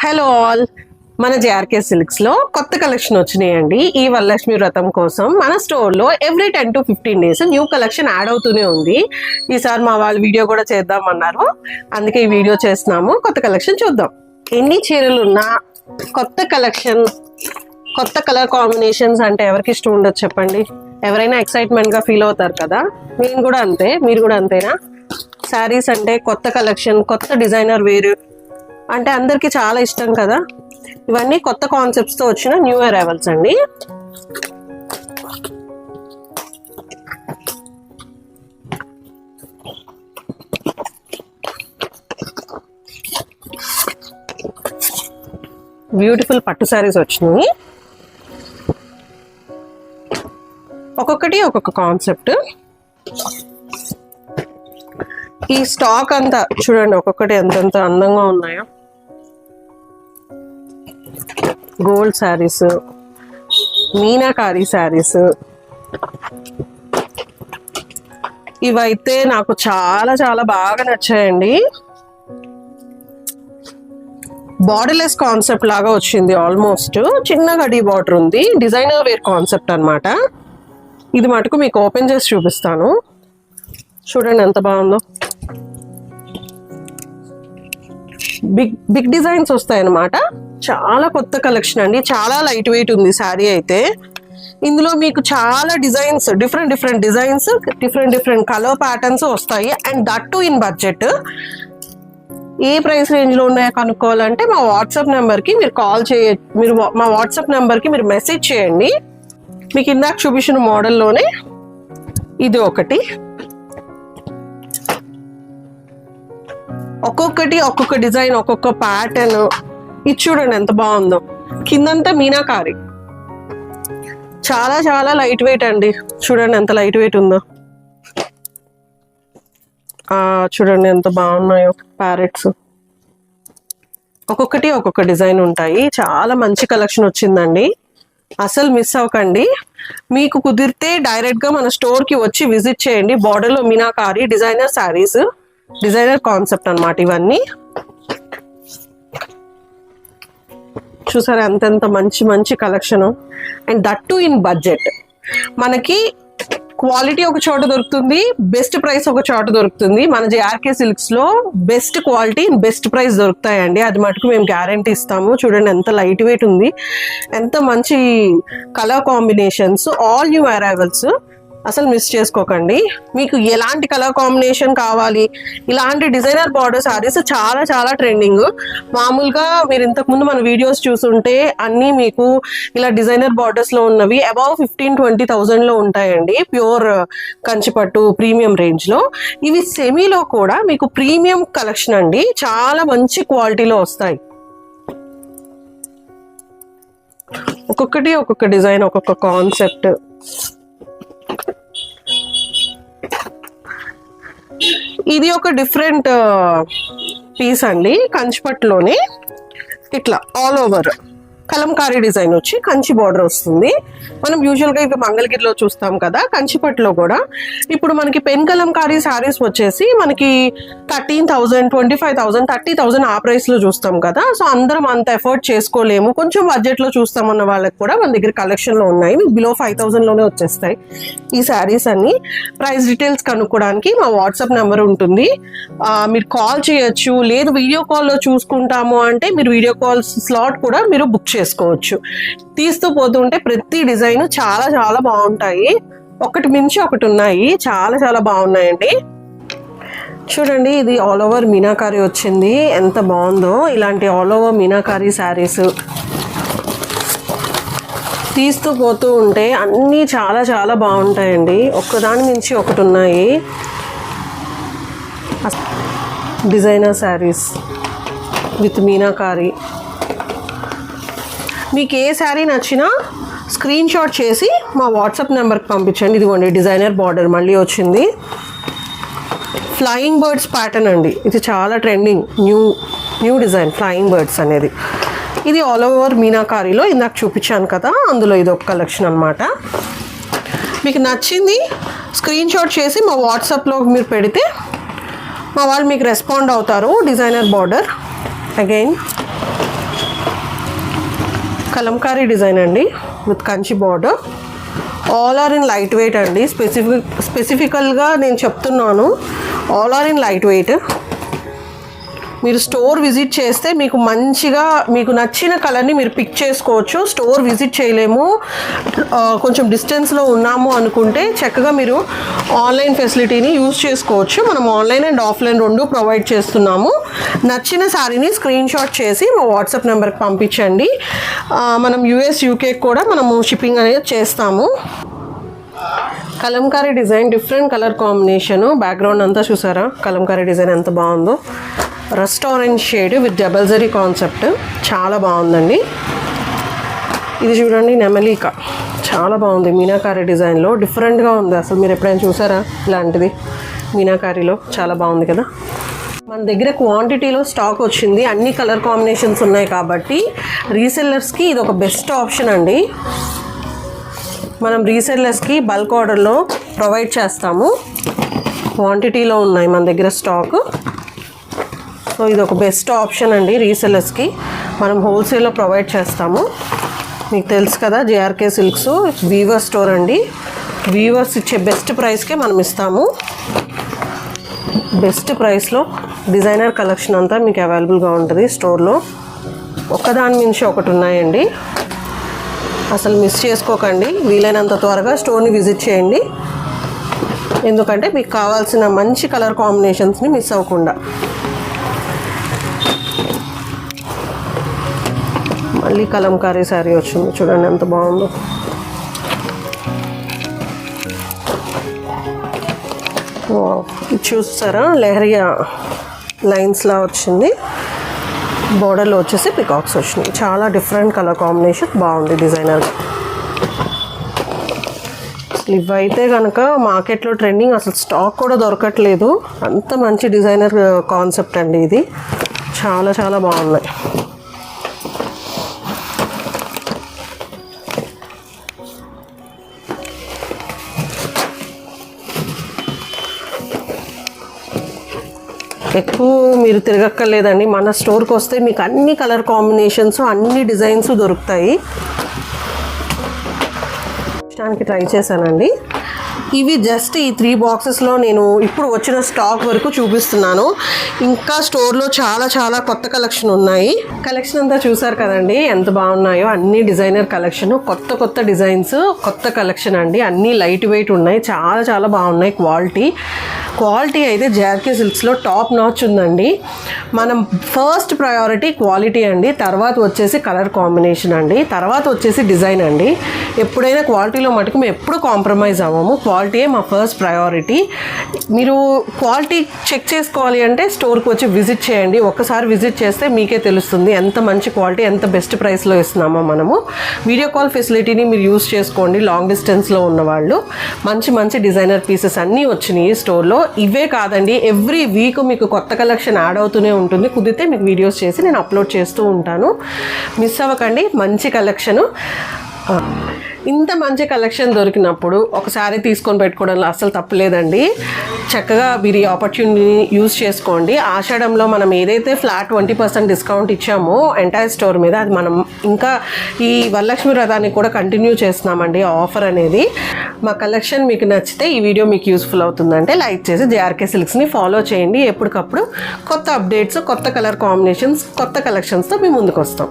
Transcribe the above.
Hello all, మన JRK silks లో కొత్త కలెక్షన్ వచ్చినాయండి. ఈ వరలక్ష్మి వ్రతం కోసం మన స్టోర్ లో every 10 to 15 days new collection add అవుతూనే ఉంది. ఈసారి మా వాళ్ళు వీడియో కూడా చేద్దామన్నారు, అందుకే ఈ వీడియో చేస్తున్నాము. కొత్త కలెక్షన్ చూద్దాం. ఎన్ని చీరలు ఉన్నా కొత్త కలెక్షన్, కొత్త కలర్ కాంబినేషన్స్ అంటే ఎవరికి ఇష్టం ఉండదు చెప్పండి? ఎవరైనా ఎక్సైట్మెంట్ గా ఫీల్ అవుతారు కదా. నేను కూడా అంతే, మీరు కూడా అంతేనా? శారీస్ అంటే కొత్త కలెక్షన్, కొత్త డిజైనర్ వేరు అంటే అందరికి చాలా ఇష్టం కదా. ఇవన్నీ కొత్త కాన్సెప్ట్స్ తో వచ్చిన న్యూ అరైవల్స్ అండి. బ్యూటిఫుల్ పట్టు శారీస్ వచ్చినాయి. ఒక్కొక్కటి ఒక్కొక్క కాన్సెప్ట్. ఈ స్టాక్ అంతా చూడండి, ఒక్కొక్కటి ఎంతెంత అందంగా ఉన్నాయో. గోల్డ్ శారీస్, మీనాకారి శారీస్, ఇవైతే నాకు చాలా చాలా బాగా నచ్చాయండి. బార్డర్లెస్ కాన్సెప్ట్ లాగా వచ్చింది. ఆల్మోస్ట్ చిన్న గడి బార్డర్ ఉంది. డిజైనర్ వేర్ కాన్సెప్ట్ అన్నమాట. ఇది మటుకు మీకు ఓపెన్ చేసి చూపిస్తాను. చూడండి ఎంత బాగుందో. బిగ్ డిజైన్స్ వస్తాయి అన్నమాట. చాలా కొత్త కలెక్షన్ అండి. చాలా లైట్ వెయిట్ ఉంది శారీ అయితే. ఇందులో మీకు చాలా designs, different designs, different colour patterns వస్తాయి. And that too in budget. ఏ ప్రైస్ రేంజ్ లో ఉన్నాయో కనుక్కోవాలంటే మా వాట్సాప్ నెంబర్కి మీరు కాల్ మీరు మా వాట్సాప్ నెంబర్కి మీరు మెసేజ్ చేయండి. మీకు ఇందాక చూపించిన మోడల్లోనే ఇది ఒకటి. ఒక్కొక్కటి ఒక్కొక్క డిజైన్, ఒక్కొక్క ప్యాటర్న్. ఇది చూడండి ఎంత బాగుందో. కిందంతా మీనాకారి. చాలా చాలా లైట్ వెయిట్ అండి. చూడండి ఎంత లైట్ వెయిట్ ఉందో. చూడండి ఎంత బాగున్నాయో ప్యారెట్స్. ఒక్కొక్కటి ఒక్కొక్క డిజైన్ ఉంటాయి. చాలా మంచి కలెక్షన్ వచ్చిందండి. అసలు మిస్ అవ్వకండి. మీకు కుదిరితే డైరెక్ట్ గా మన స్టోర్ కి వచ్చి విజిట్ చేయండి. బార్డర్ లో meenakari designer saris, designer concept అన్నమాట ఇవన్నీ. చూసారా ఎంతెంత మంచి మంచి collection. And that too in budget. మనకి క్వాలిటీ ఒక చోట దొరుకుతుంది, బెస్ట్ ప్రైస్ ఒక చోట దొరుకుతుంది. మన జేఆర్కే సిల్క్స్ లో బెస్ట్ క్వాలిటీ, బెస్ట్ ప్రైస్ దొరుకుతాయండి. అది మటుకు మేము గ్యారంటీ ఇస్తాము. చూడండి ఎంత లైట్ వెయిట్ ఉంది, ఎంత మంచి colour combinations, all new arrivals. అసలు మిస్ చేసుకోకండి. మీకు ఎలాంటి కలర్ కాంబినేషన్ కావాలి, ఇలాంటి డిజైనర్ బార్డర్ సారీస్ చాలా చాలా ట్రెండింగ్. మామూలుగా మీరు ఇంతకుముందు మన వీడియోస్ చూసుంటే అన్నీ మీకు ఇలా డిజైనర్ బార్డర్స్ లో ఉన్నవి అబౌవ్ 15-20,000 లో ఉంటాయండి. ప్యూర్ కంచిపట్టు ప్రీమియం రేంజ్ లో. ఇవి సెమీలో కూడా మీకు ప్రీమియం కలెక్షన్ అండి. చాలా మంచి క్వాలిటీలో వస్తాయి. ఒక్కొక్కటి ఒక్కొక్క డిజైన్, ఒక్కొక్క కాన్సెప్ట్. ఇది ఒక డిఫరెంట్ పీస్ అండి. కంచిపట్టులోనే ఇట్లా ఆల్ ఓవర్ కలంకారీ డిజైన్ వచ్చి కంచి బార్డర్ వస్తుంది. మనం యూజువల్గా ఇవి మంగళగిరిలో చూస్తాం కదా. కంచిపట్టులో కూడా ఇప్పుడు మనకి పెన్ కలంకారీ శారీస్ వచ్చేసి మనకి 13,000, 25,000, 30,000 ఆ ప్రైస్ లో చూస్తాం కదా. సో అందరం అంత ఎఫర్ట్ చేసుకోలేము. కొంచెం బడ్జెట్ లో చూస్తామన్న వాళ్ళకి కూడా మన దగ్గర కలెక్షన్ లో ఉన్నాయి. మీకు బిలో 5,000 లోనే వచ్చేస్తాయి ఈ శారీస్ అన్ని. ప్రైస్ డీటెయిల్స్ కనుక్కోవడానికి మా వాట్సాప్ నెంబర్ ఉంటుంది. మీరు కాల్ చేయొచ్చు. లేదు వీడియో కాల్లో చూసుకుంటాము అంటే మీరు వీడియో కాల్ స్లాట్ కూడా మీరు బుక్ చేసుకోవచ్చు. తీస్తూ పోతుంటే ప్రతి డిజైన్ చాలా చాలా బాగుంటాయి. ఒకటి మించి ఒకటి ఉన్నాయి. చాలా చాలా బాగున్నాయండి. చూడండి ఇది ఆల్ ఓవర్ మీనాకారి వచ్చింది. ఎంత బాగుందో. ఇలాంటి ఆల్ ఓవర్ మీనాకారి శారీస్ తీస్తూ పోతూ ఉంటే అన్నీ చాలా చాలా బాగుంటాయండి. ఒక్కదాని మించి ఒకటి ఉన్నాయి. Designer saris with meenakari. మీకు ఏ శారీ నచ్చినా స్క్రీన్ షాట్ చేసి మా వాట్సాప్ నెంబర్కి పంపించండి. ఇదిగోండి డిజైనర్ బార్డర్ మళ్ళీ వచ్చింది. ఫ్లయింగ్ బర్డ్స్ ప్యాటర్న్ అండి. ఇది చాలా trending new design flying birds అనేది. ఇది ఆల్ ఓవర్ మీనాకారిలో ఇందాక చూపించాను కదా, అందులో ఇది ఒక కలెక్షన్ అనమాట. మీకు నచ్చింది స్క్రీన్ షాట్ చేసి మా వాట్సాప్లో మీరు పెడితే మా వాళ్ళు మీకు రెస్పాండ్ అవుతారు. Designer border again Kalamkari design అండి with Kanchi border. All are in light weight అండి. స్పెసిఫికల్గా నేను చెప్తున్నాను, all are in light weight. మీరు స్టోర్ విజిట్ చేస్తే మీకు మంచిగా మీకు నచ్చిన కలర్ని మీరు పిక్ చేసుకోవచ్చు. స్టోర్ విజిట్ చేయలేము, కొంచెం డిస్టెన్స్లో ఉన్నాము అనుకుంటే చక్కగా మీరు ఆన్లైన్ ఫెసిలిటీని యూజ్ చేసుకోవచ్చు. మనం ఆన్లైన్ అండ్ ఆఫ్లైన్ రెండు ప్రొవైడ్ చేస్తున్నాము. నచ్చిన శారీని స్క్రీన్ షాట్ చేసి మా వాట్సాప్ నెంబర్కి పంపించండి. మనం యూఎస్ యూకే కూడా మనము షిప్పింగ్ అనేది చేస్తాము. Kalamkari design different colour combination. Background అంతా చూసారా కలంకారీ డిజైన్ ఎంత బాగుందో. Rust orange shade with double zari concept, చాలా బాగుందండి. ఇది చూడండి నెమలిక, చాలా బాగుంది. మీనాకారీ డిజైన్లో డిఫరెంట్గా ఉంది. అసలు మీరు ఎప్పుడైనా చూసారా ఇలాంటిది మీనాకారీలో? చాలా బాగుంది కదా. మన దగ్గర క్వాంటిటీలో స్టాక్ వచ్చింది, అన్ని కలర్ కాంబినేషన్స్ ఉన్నాయి కాబట్టి రీసెల్లర్స్కి ఇది ఒక బెస్ట్ ఆప్షన్ అండి. మనం రీసెల్లర్స్కి బల్క్ ఆర్డర్లో ప్రొవైడ్ చేస్తాము. క్వాంటిటీలో ఉన్నాయి మన దగ్గర స్టాక్. సో ఇది ఒక బెస్ట్ ఆప్షన్ అండి రీసెల్లర్స్కి. మనం హోల్సేల్లో ప్రొవైడ్ చేస్తాము. మీకు తెలుసు కదా జేఆర్కే సిల్క్స్ వీవర్ స్టోర్ అండి. వీవర్స్ ఇచ్చే బెస్ట్ ప్రైస్కే మనం ఇస్తాము. బెస్ట్ ప్రైస్లో డిజైనర్ కలెక్షన్ అంతా మీకు అవైలబుల్గా ఉంటుంది స్టోర్లో. ఒకదాని మించి ఒకటి ఉన్నాయండి, అసలు మిస్ చేసుకోకండి. వీలైనంత త్వరగా స్టోర్ని విజిట్ చేయండి, ఎందుకంటే మీకు కావాల్సిన మంచి కలర్ కాంబినేషన్స్ని మిస్ అవ్వకుండా. మళ్ళీ కలంకారీ శారీ వచ్చింది, చూడండి ఎంత బాగుందో. ఇది చూస్తారా లెహరియా లైన్స్లా వచ్చింది. బోర్డర్లో వచ్చేసి పికాక్స్ వచ్చినాయి. చాలా డిఫరెంట్ కలర్ కాంబినేషన్, బాగుంది డిజైనర్. ఇవైతే కనుక మార్కెట్లో ట్రెండింగ్, అసలు స్టాక్ కూడా దొరకట్లేదు. అంత మంచి డిజైనర్ కాన్సెప్ట్ అండి ఇది. చాలా చాలా బాగున్నాయి. ఎక్కువ మీరు తిరగక్కర్లేదండి, మన స్టోర్కి వస్తే మీకు అన్ని కలర్ కాంబినేషన్స్ అన్ని డిజైన్స్ దొరుకుతాయి. దానికి ట్రై చేశానండి. ఇవి జస్ట్ ఈ 3 బాక్సెస్లో నేను ఇప్పుడు వచ్చిన స్టాక్ వరకు చూపిస్తున్నాను. ఇంకా స్టోర్లో చాలా చాలా కొత్త కలెక్షన్ ఉన్నాయి. కలెక్షన్ అంతా చూసారు కదండి ఎంత బాగున్నాయో. అన్ని డిజైనర్ కలెక్షన్, కొత్త కొత్త డిజైన్స్, కొత్త కలెక్షన్ అండి. అన్నీ లైట్ వెయిట్ ఉన్నాయి, చాలా చాలా బాగున్నాయి. క్వాలిటీ అయితే జేఆర్కే సిల్క్స్లో టాప్ నాచ్ ఉందండి. మనం ఫస్ట్ ప్రయారిటీ క్వాలిటీ అండి, తర్వాత వచ్చేసి కలర్ కాంబినేషన్ అండి, తర్వాత వచ్చేసి డిజైన్ అండి. ఎప్పుడైనా క్వాలిటీలో మటుకు మేము ఎప్పుడు కాంప్రమైజ్ అవ్వము. క్వాలిటీయే మా ఫస్ట్ ప్రయారిటీ. మీరు క్వాలిటీ చెక్ చేసుకోవాలి అంటే స్టోర్కి వచ్చి విజిట్ చేయండి. ఒక్కసారి విజిట్ చేస్తే మీకే తెలుస్తుంది ఎంత మంచి క్వాలిటీ, ఎంత బెస్ట్ ప్రైస్లో ఇస్తున్నామో మనము. వీడియో కాల్ ఫెసిలిటీని మీరు యూస్ చేసుకోండి. లాంగ్ డిస్టెన్స్లో ఉన్నవాళ్ళు మంచి మంచి డిజైనర్ పీసెస్ అన్నీ వచ్చినాయి స్టోర్లో. ఇవే కాదండి, ఎవ్రీ వీక్ మీకు కొత్త కలెక్షన్ యాడ్ అవుతూనే ఉంటుంది. కుదిరితే మీకు వీడియోస్ చేసి నేను అప్లోడ్ చేస్తూ ఉంటాను. మిస్ అవ్వకండి, మంచి కలెక్షను. ఇంత మంచి కలెక్షన్ దొరికినప్పుడు ఒకసారి తీసుకొని పెట్టుకోవడంలో అస్సలు తప్పులేదండి. చక్కగా మీరు ఈ ఆపర్చునిటీని యూజ్ చేసుకోండి. ఆషాఢంలో మనం ఏదైతే ఫ్లాట్ 20% డిస్కౌంట్ ఇచ్చామో ఎంటైర్ స్టోర్ మీద, అది మనం ఇంకా ఈ వరలక్ష్మి వ్రతానికి కూడా కంటిన్యూ చేస్తున్నామండి ఆఫర్ అనేది. మా కలెక్షన్ మీకు నచ్చితే, ఈ వీడియో మీకు యూస్ఫుల్ అవుతుందంటే లైక్ చేసి జేఆర్కే సిల్క్స్ని ఫాలో చేయండి. ఎప్పటికప్పుడు కొత్త అప్డేట్స్, కొత్త కలర్ కాంబినేషన్స్, కొత్త కలెక్షన్స్తో మేము ముందుకు వస్తాం.